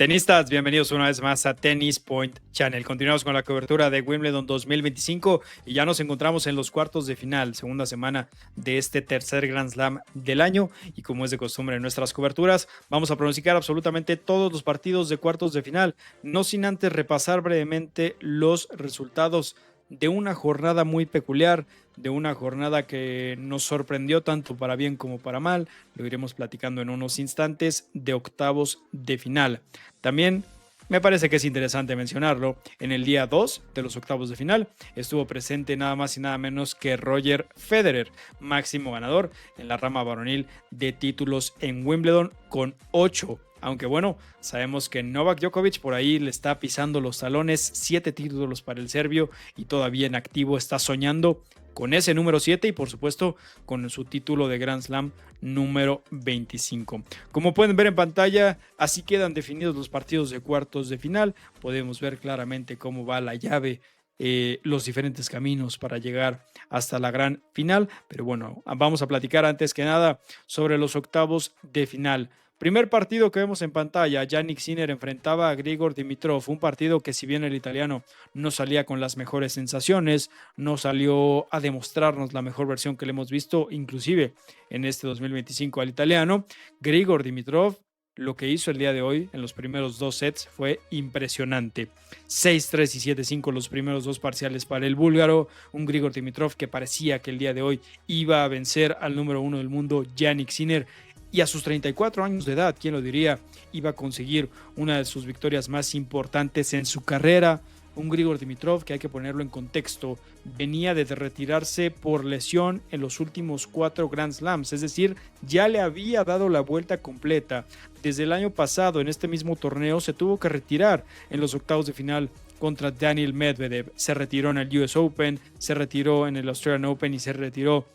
Tenistas, bienvenidos una vez más a Tennis Point Channel. Continuamos con la cobertura de Wimbledon 2025 y ya nos encontramos en los cuartos de final, segunda semana de este tercer Grand Slam del año. Y como es de costumbre en nuestras coberturas, vamos a pronosticar absolutamente todos los partidos de cuartos de final, no sin antes repasar brevemente los resultados de una jornada muy peculiar, de una jornada que nos sorprendió tanto para bien como para mal. Lo iremos platicando en unos instantes, de octavos de final. También me parece que es interesante mencionarlo, en el día 2 de los octavos de final estuvo presente nada más y nada menos que Roger Federer, máximo ganador en la rama varonil de títulos en Wimbledon con 8. Aunque bueno, sabemos que Novak Djokovic por ahí le está pisando los talones, 7 títulos para el serbio y todavía en activo está soñando con ese número 7 y por supuesto con su título de Grand Slam número 25. Como pueden ver en pantalla, así quedan definidos los partidos de cuartos de final. Podemos ver claramente cómo va la llave, los diferentes caminos para llegar hasta la gran final. Pero bueno, vamos a platicar antes que nada sobre los octavos de final. Primer partido que vemos en pantalla, Jannik Sinner enfrentaba a Grigor Dimitrov, un partido que si bien el italiano no salía con las mejores sensaciones, no salió a demostrarnos la mejor versión que le hemos visto, inclusive en este 2025 al italiano, Grigor Dimitrov lo que hizo el día de hoy en los primeros dos sets fue impresionante. 6-3 y 7-5 los primeros dos parciales para el búlgaro, un Grigor Dimitrov que parecía que el día de hoy iba a vencer al número 1 del mundo, Jannik Sinner, y a sus 34 años de edad, quién lo diría, iba a conseguir una de sus victorias más importantes en su carrera. Un Grigor Dimitrov que hay que ponerlo en contexto, venía de retirarse por lesión en los últimos 4 Grand Slams, es decir, ya le había dado la vuelta completa. Desde el año pasado, en este mismo torneo, se tuvo que retirar en los octavos de final contra Daniil Medvedev. Se retiró en el US Open, se retiró en el Australian Open y se retiró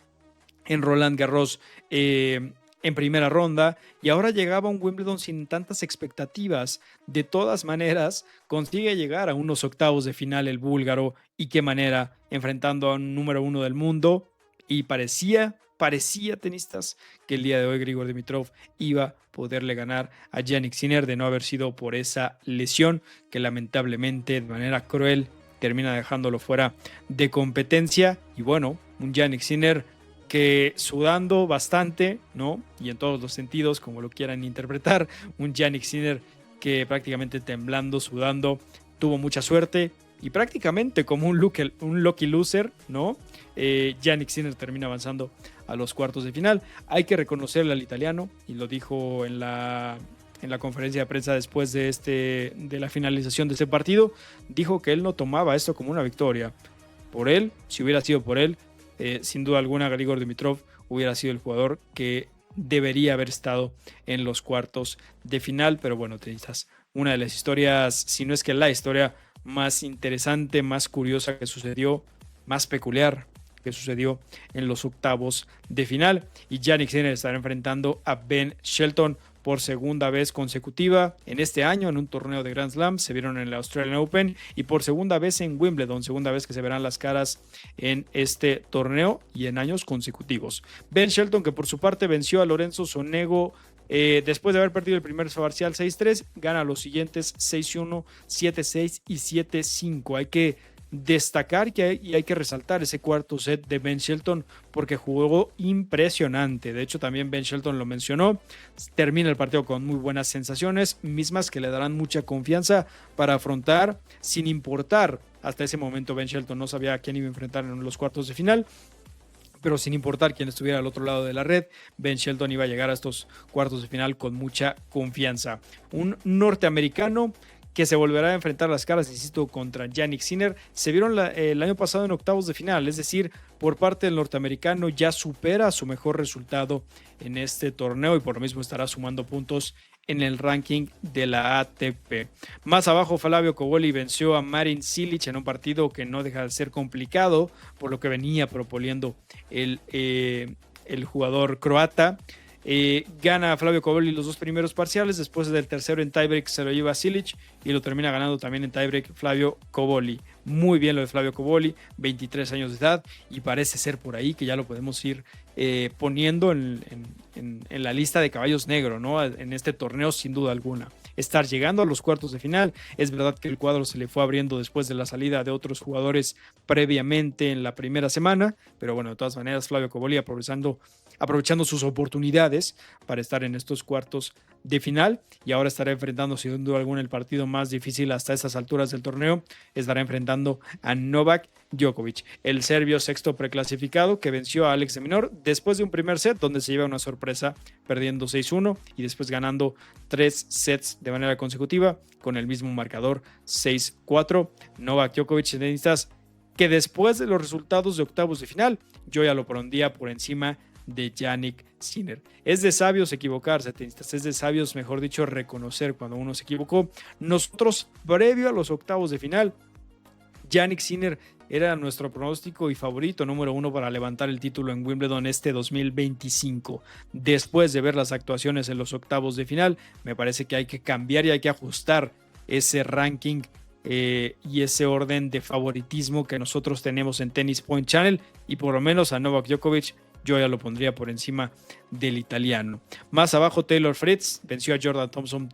en Roland Garros en primera ronda, y ahora llegaba a un Wimbledon sin tantas expectativas. De todas maneras, consigue llegar a unos octavos de final el búlgaro, y qué manera, enfrentando a un número 1 del mundo, y parecía tenistas que el día de hoy Grigor Dimitrov iba a poderle ganar a Jannik Sinner de no haber sido por esa lesión que lamentablemente de manera cruel termina dejándolo fuera de competencia. Y bueno, un Jannik Sinner que sudando bastante, ¿no? Y en todos los sentidos, como lo quieran interpretar, un Jannik Sinner que prácticamente temblando, sudando, tuvo mucha suerte y prácticamente como un lucky loser, ¿no? Jannik Sinner termina avanzando a los cuartos de final. Hay que reconocerle al italiano, y lo dijo en la conferencia de prensa después de la finalización de este partido, dijo que él no tomaba esto como una victoria. Por él, si hubiera sido por él, sin duda alguna Grigor Dimitrov hubiera sido el jugador que debería haber estado en los cuartos de final. Pero bueno, tenistas, una de las historias, si no es que la historia más interesante, más curiosa que sucedió, más peculiar que sucedió en los octavos de final, y Jannik Sinner estará enfrentando a Ben Shelton por segunda vez consecutiva en este año en un torneo de Grand Slam. Se vieron en el Australian Open y por segunda vez en Wimbledon, segunda vez que se verán las caras en este torneo y en años consecutivos. Ben Shelton, que por su parte venció a Lorenzo Sonego después de haber perdido el primer parcial 6-3, gana los siguientes 6-1, 7-6 y 7-5. Hay que destacar y hay que resaltar ese cuarto set de Ben Shelton porque jugó impresionante. De hecho, también Ben Shelton lo mencionó. Termina el partido con muy buenas sensaciones, mismas que le darán mucha confianza para afrontar, sin importar. Hasta ese momento Ben Shelton no sabía a quién iba a enfrentar en los cuartos de final, pero sin importar quién estuviera al otro lado de la red, Ben Shelton iba a llegar a estos cuartos de final con mucha confianza. Un norteamericano que se volverá a enfrentar las caras, insisto, contra Jannik Sinner. Se vieron el año pasado en octavos de final, es decir, por parte del norteamericano ya supera su mejor resultado en este torneo y por lo mismo estará sumando puntos en el ranking de la ATP. Más abajo, Flavio Cobolli venció a Marin Cilic en un partido que no deja de ser complicado, por lo que venía proponiendo el jugador croata. Gana Flavio Cobolli los dos primeros parciales, después del tercero en tiebreak se lo lleva a Cilic y lo termina ganando también en tiebreak Flavio Cobolli. Muy bien lo de Flavio Cobolli, 23 años de edad, y parece ser por ahí que ya lo podemos ir poniendo en la lista de caballos negros, ¿no? En este torneo, sin duda alguna. Estar llegando a los cuartos de final. Es verdad que el cuadro se le fue abriendo después de la salida de otros jugadores previamente en la primera semana, pero bueno, de todas maneras, Flavio Cobolli aprovechando sus oportunidades para estar en estos cuartos de final, y ahora estará enfrentando sin duda alguna el partido más difícil hasta estas alturas del torneo. Estará enfrentando a Novak Djokovic, el serbio sexto preclasificado que venció a Alex de Minaur después de un primer set donde se lleva una sorpresa perdiendo 6-1 y después ganando 3 sets de manera consecutiva con el mismo marcador 6-4. Novak Djokovic, tenistas que después de los resultados de octavos de final yo ya lo pondría por encima de Jannik Sinner. Es de sabios equivocarse, tenistas, es de sabios, mejor dicho, reconocer cuando uno se equivocó. Nosotros, previo a los octavos de final, Jannik Sinner era nuestro pronóstico y favorito número 1 para levantar el título en Wimbledon este 2025. Después de ver las actuaciones en los octavos de final, me parece que hay que cambiar y hay que ajustar ese ranking y ese orden de favoritismo que nosotros tenemos en Tennis Point Channel, y por lo menos a Novak Djokovic yo ya lo pondría por encima del italiano. Más abajo, Taylor Fritz venció a Jordan Thompson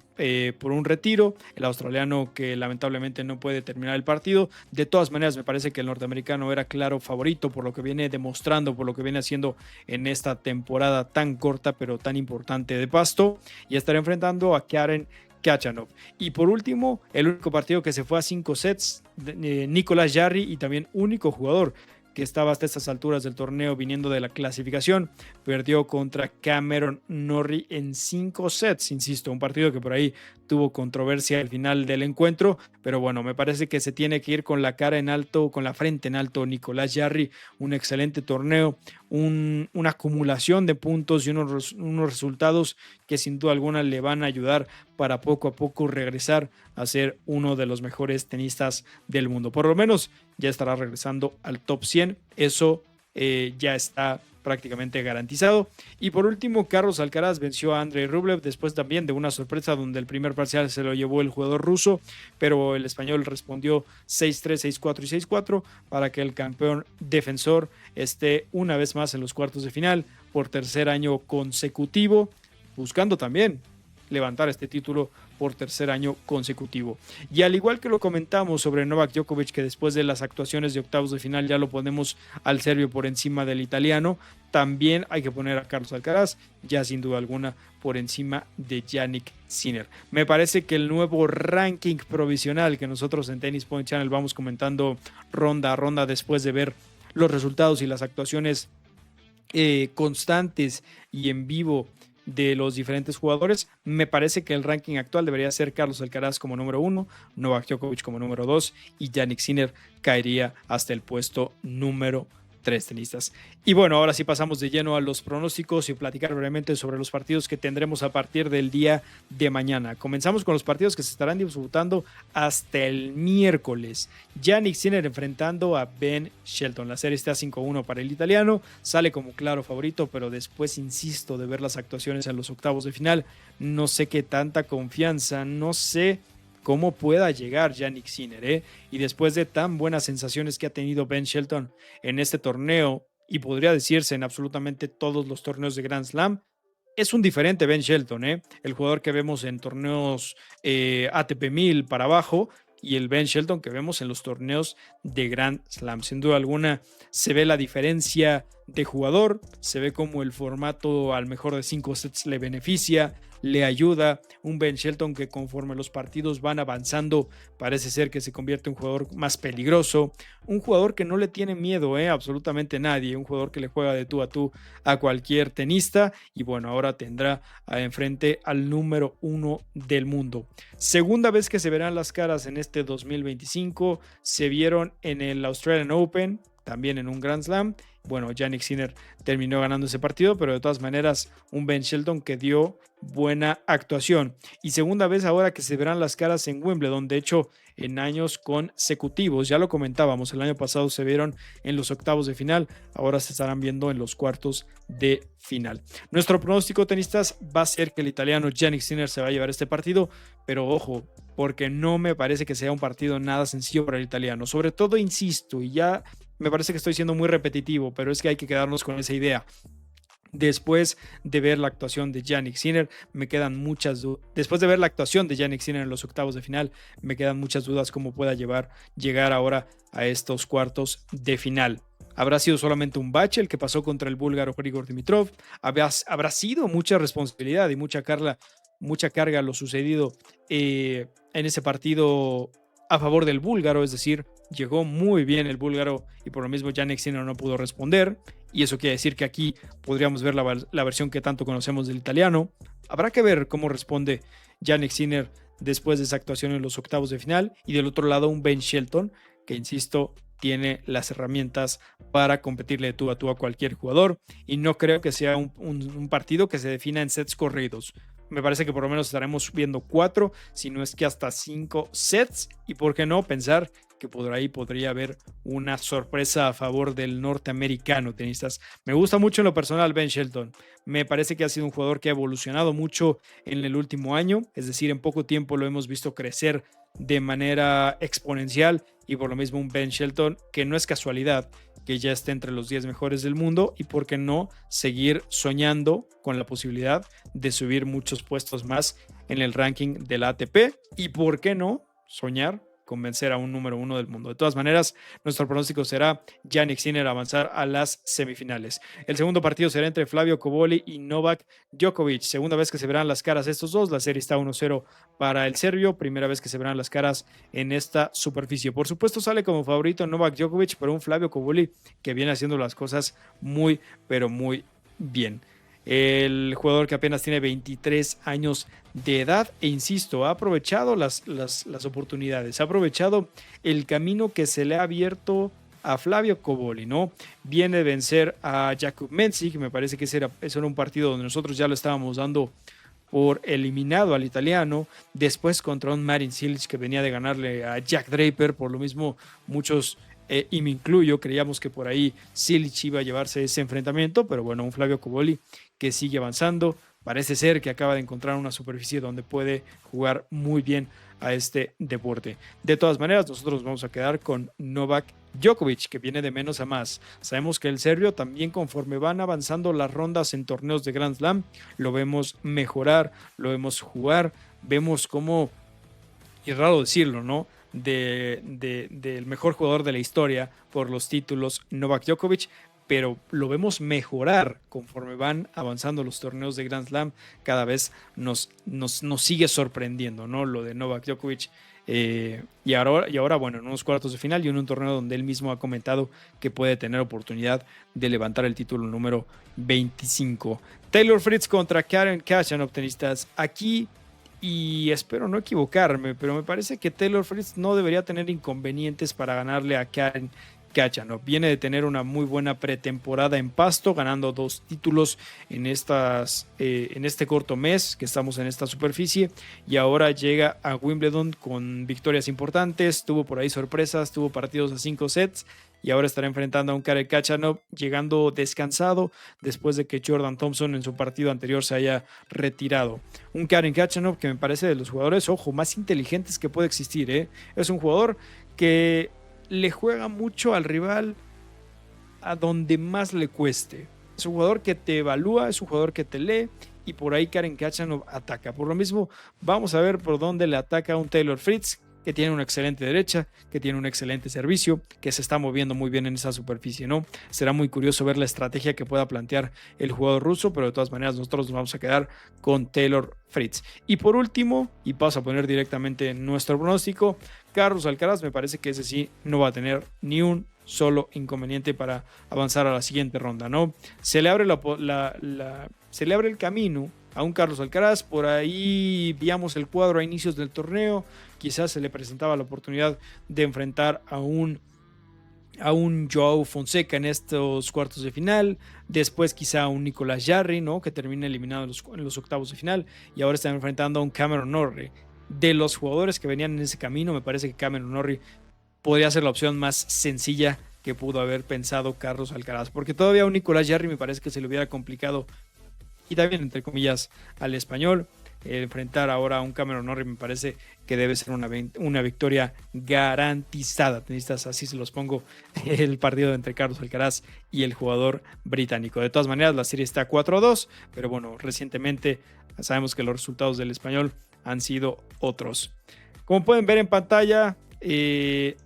por un retiro, el australiano que lamentablemente no puede terminar el partido. De todas maneras, me parece que el norteamericano era claro favorito por lo que viene demostrando, por lo que viene haciendo en esta temporada tan corta pero tan importante de pasto, y estará enfrentando a Karen Khachanov. Y por último, el único partido que se fue a 5 sets, Nicolas Jarry, y también único jugador que estaba hasta estas alturas del torneo viniendo de la clasificación, perdió contra Cameron Norrie en 5 sets, insisto, un partido que por ahí tuvo controversia al final del encuentro, pero bueno, me parece que se tiene que ir con la cara en alto, con la frente en alto Nicolas Jarry, un excelente torneo, una acumulación de puntos y unos resultados que sin duda alguna le van a ayudar para poco a poco regresar a ser uno de los mejores tenistas del mundo. Por lo menos ya estará regresando al top 100, eso ya está prácticamente garantizado. Y por último, Carlos Alcaraz venció a Andrei Rublev después también de una sorpresa donde el primer parcial se lo llevó el jugador ruso, pero el español respondió 6-3, 6-4 y 6-4 para que el campeón defensor esté una vez más en los cuartos de final por tercer año consecutivo, buscando también levantar este título por tercer año consecutivo. Y al igual que lo comentamos sobre Novak Djokovic, que después de las actuaciones de octavos de final ya lo ponemos al serbio por encima del italiano, también hay que poner a Carlos Alcaraz, ya sin duda alguna, por encima de Jannik Sinner. Me parece que el nuevo ranking provisional que nosotros en Tennis Point Channel vamos comentando ronda a ronda después de ver los resultados y las actuaciones constantes y en vivo de los diferentes jugadores, me parece que el ranking actual debería ser Carlos Alcaraz como número 1, Novak Djokovic como número 2 y Jannik Sinner caería hasta el puesto número 3, tenistas. Y bueno, ahora sí pasamos de lleno a los pronósticos y platicar brevemente sobre los partidos que tendremos a partir del día de mañana. Comenzamos con los partidos que se estarán disputando hasta el miércoles. Jannik Sinner enfrentando a Ben Shelton. La serie está 5-1 para el italiano, sale como claro favorito, pero después, insisto, de ver las actuaciones en los octavos de final, no sé qué tanta confianza, no sé cómo pueda llegar Jannik Sinner, y después de tan buenas sensaciones que ha tenido Ben Shelton en este torneo, y podría decirse en absolutamente todos los torneos de Grand Slam, es un diferente Ben Shelton, el jugador que vemos en torneos ATP 1000 para abajo, y el Ben Shelton que vemos en los torneos de Grand Slam. Sin duda alguna se ve la diferencia de jugador, se ve como el formato al mejor de 5 sets le beneficia, le ayuda. Un Ben Shelton que conforme los partidos van avanzando parece ser que se convierte en un jugador más peligroso, un jugador que no le tiene miedo a absolutamente nadie, un jugador que le juega de tú a cualquier tenista, y bueno, ahora tendrá enfrente al número 1 del mundo. Segunda vez que se verán las caras en este 2025, se vieron en el Australian Open, también en un Grand Slam. Bueno, Jannik Sinner terminó ganando ese partido, pero de todas maneras un Ben Shelton que dio buena actuación. Y segunda vez ahora que se verán las caras en Wimbledon, de hecho en años consecutivos, ya lo comentábamos, el año pasado se vieron en los octavos de final, ahora se estarán viendo en los cuartos de final. Nuestro pronóstico, tenistas, va a ser que el italiano Jannik Sinner se va a llevar este partido, pero ojo, porque no me parece que sea un partido nada sencillo para el italiano, sobre todo, insisto, y ya me parece que estoy siendo muy repetitivo, pero es que hay que quedarnos con esa idea. Después de ver la actuación de Jannik Sinner, me quedan muchas dudas. Después de ver la actuación de Jannik Sinner en los octavos de final, me quedan muchas dudas cómo pueda llegar ahora a estos cuartos de final. ¿Habrá sido solamente un bache el que pasó contra el búlgaro Grigor Dimitrov? ¿Habrá sido mucha responsabilidad y mucha carga lo sucedido en ese partido a favor del búlgaro? Es decir, llegó muy bien el búlgaro y por lo mismo Jannik Sinner no pudo responder. Y eso quiere decir que aquí podríamos ver la versión que tanto conocemos del italiano. Habrá que ver cómo responde Jannik Sinner después de esa actuación en los octavos de final. Y del otro lado, un Ben Shelton que, insisto, tiene las herramientas para competirle de tú a tú a cualquier jugador. Y no creo que sea un partido que se defina en sets corridos. Me parece que por lo menos estaremos viendo 4, si no es que hasta 5 sets. Y por qué no pensar que por ahí podría haber una sorpresa a favor del norteamericano tenistas. Me gusta mucho en lo personal Ben Shelton. Me parece que ha sido un jugador que ha evolucionado mucho en el último año. Es decir, en poco tiempo lo hemos visto crecer de manera exponencial. Y por lo mismo un Ben Shelton que no es casualidad que ya esté entre los 10 mejores del mundo, y por qué no seguir soñando con la posibilidad de subir muchos puestos más en el ranking de la ATP, y por qué no soñar con vencer a un número 1 del mundo. De todas maneras, nuestro pronóstico será Jannik Sinner avanzar a las semifinales. El segundo partido será entre Flavio Cobolli y Novak Djokovic. Segunda vez que se verán las caras estos dos. La serie está 1-0 para el serbio. Primera vez que se verán las caras en esta superficie. Por supuesto, sale como favorito Novak Djokovic, pero un Flavio Cobolli que viene haciendo las cosas muy, pero muy bien. El jugador que apenas tiene 23 años de edad, e insisto, ha aprovechado las oportunidades, ha aprovechado el camino que se le ha abierto a Flavio Cobolli, ¿no? Viene de vencer a Jakub Mensik. Me parece que ese era un partido donde nosotros ya lo estábamos dando por eliminado al italiano. Después contra un Marin Cilic que venía de ganarle a Jack Draper. Por lo mismo, muchos, y me incluyo, creíamos que por ahí Cilic iba a llevarse ese enfrentamiento, pero bueno, un Flavio Cobolli que sigue avanzando. Parece ser que acaba de encontrar una superficie donde puede jugar muy bien a este deporte. De todas maneras, nosotros nos vamos a quedar con Novak Djokovic, que viene de menos a más. Sabemos que el serbio también, conforme van avanzando las rondas en torneos de Grand Slam, lo vemos mejorar, lo vemos jugar, vemos cómo, y es raro decirlo, ¿no?, del mejor jugador de la historia por los títulos, Novak Djokovic, pero lo vemos mejorar conforme van avanzando los torneos de Grand Slam. Cada vez nos sigue sorprendiendo, ¿no?, lo de Novak Djokovic. Y ahora, bueno, en unos cuartos de final y en un torneo donde él mismo ha comentado que puede tener oportunidad de levantar el título número 25. Taylor Fritz contra Karen Khachanov, tenistas. Aquí, y espero no equivocarme, pero me parece que Taylor Fritz no debería tener inconvenientes para ganarle a Karen Khachanov. Viene de tener una muy buena pretemporada en Pasto, ganando 2 títulos en este corto mes que estamos en esta superficie, y ahora llega a Wimbledon con victorias importantes. Tuvo por ahí sorpresas, tuvo partidos a 5 sets, y ahora estará enfrentando a un Karen Khachanov llegando descansado después de que Jordan Thompson en su partido anterior se haya retirado. Un Karen Khachanov que me parece de los jugadores, ojo, más inteligentes que puede existir, ¿eh? Es un jugador que le juega mucho al rival a donde más le cueste. Es un jugador que te evalúa, es un jugador que te lee, y por ahí Karen Khachanov ataca. Por lo mismo, vamos a ver por dónde le ataca un Taylor Fritz, que tiene una excelente derecha, que tiene un excelente servicio, que se está moviendo muy bien en esa superficie, ¿no? Será muy curioso ver la estrategia que pueda plantear el jugador ruso, pero de todas maneras nosotros nos vamos a quedar con Taylor Fritz. Y por último, y paso a poner directamente nuestro pronóstico, Carlos Alcaraz. Me parece que ese sí no va a tener ni un solo inconveniente para avanzar a la siguiente ronda, ¿no? Se le abre se le abre el camino a un Carlos Alcaraz. Por ahí veíamos el cuadro a inicios del torneo. Quizás se le presentaba la oportunidad de enfrentar a un Joao Fonseca en estos cuartos de final. Después quizá a un Nicolás Jarry, ¿no?, que termina eliminado en los octavos de final. Y ahora está enfrentando a un Cameron Norrie. De los jugadores que venían en ese camino, me parece que Cameron Norrie podría ser la opción más sencilla que pudo haber pensado Carlos Alcaraz, porque todavía a un Nicolás Jarry me parece que se le hubiera complicado, y también entre comillas al español. enfrentar ahora a un Cameron Norrie me parece que debe ser una victoria garantizada. Tenistas, así se los pongo, el partido entre Carlos Alcaraz y el jugador británico. De todas maneras, la serie está 4-2, pero bueno, recientemente sabemos que los resultados del español han sido otros. Como pueden ver en pantalla,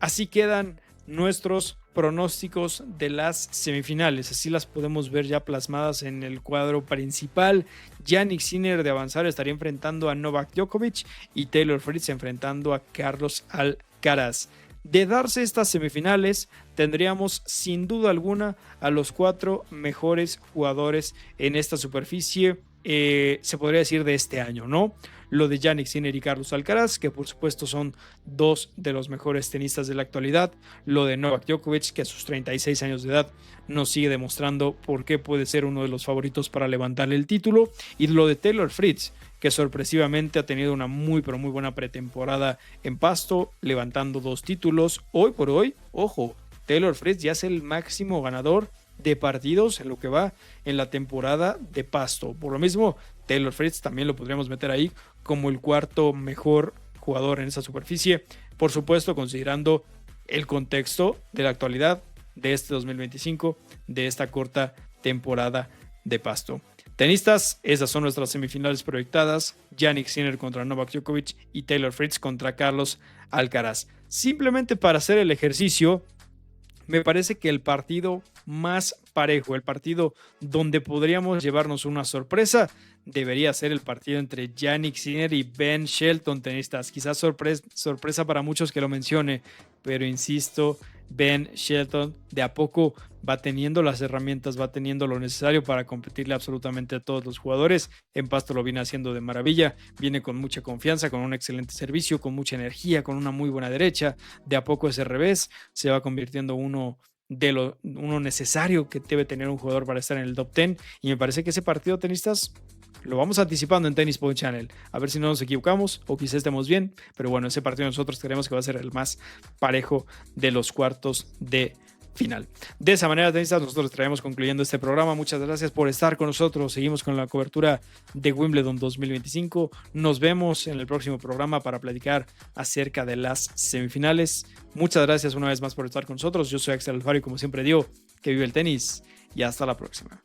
así quedan nuestros pronósticos de las semifinales. Así las podemos ver ya plasmadas en el cuadro principal. Jannik Sinner, de avanzar, estaría enfrentando a Novak Djokovic y Taylor Fritz enfrentando a Carlos Alcaraz. De darse estas semifinales, tendríamos sin duda alguna a los 4 mejores jugadores en esta superficie, se podría decir de este año, ¿no? Lo de Jannik Sinner y Carlos Alcaraz, que por supuesto son 2 de los mejores tenistas de la actualidad. Lo de Novak Djokovic, que a sus 36 años de edad nos sigue demostrando por qué puede ser uno de los favoritos para levantarle el título. Y lo de Taylor Fritz, que sorpresivamente ha tenido una muy pero muy buena pretemporada en pasto, levantando 2 títulos. Hoy por hoy, ojo, Taylor Fritz ya es el máximo ganador de partidos en lo que va en la temporada de pasto. Por lo mismo, Taylor Fritz también lo podríamos meter ahí como el 4º mejor jugador en esa superficie, por supuesto considerando el contexto de la actualidad de este 2025, de esta corta temporada de pasto. Tenistas, esas son nuestras semifinales proyectadas: Jannik Sinner contra Novak Djokovic y Taylor Fritz contra Carlos Alcaraz. Simplemente para hacer el ejercicio, me parece que el partido más parejo, el partido donde podríamos llevarnos una sorpresa, debería ser el partido entre Jannik Sinner y Ben Shelton, tenistas. Quizás sorpresa para muchos que lo mencione, pero insisto, Ben Shelton de a poco va teniendo las herramientas, va teniendo lo necesario para competirle absolutamente a todos los jugadores. En pasto lo viene haciendo de maravilla, viene con mucha confianza, con un excelente servicio, con mucha energía, con una muy buena derecha. De a poco ese revés se va convirtiendo uno necesario que debe tener un jugador para estar en el top 10, y me parece que ese partido, tenistas, lo vamos anticipando en Tennis Point Channel, a ver si no nos equivocamos o quizás estemos bien, pero bueno, ese partido nosotros creemos que va a ser el más parejo de los cuartos de final. De esa manera, tenistas, nosotros estaremos concluyendo este programa. Muchas gracias por estar con nosotros. Seguimos con la cobertura de Wimbledon 2025. Nos vemos en el próximo programa para platicar acerca de las semifinales. Muchas gracias una vez más por estar con nosotros. Yo soy Axel Alfaro y, como siempre digo, que vive el tenis, y hasta la próxima.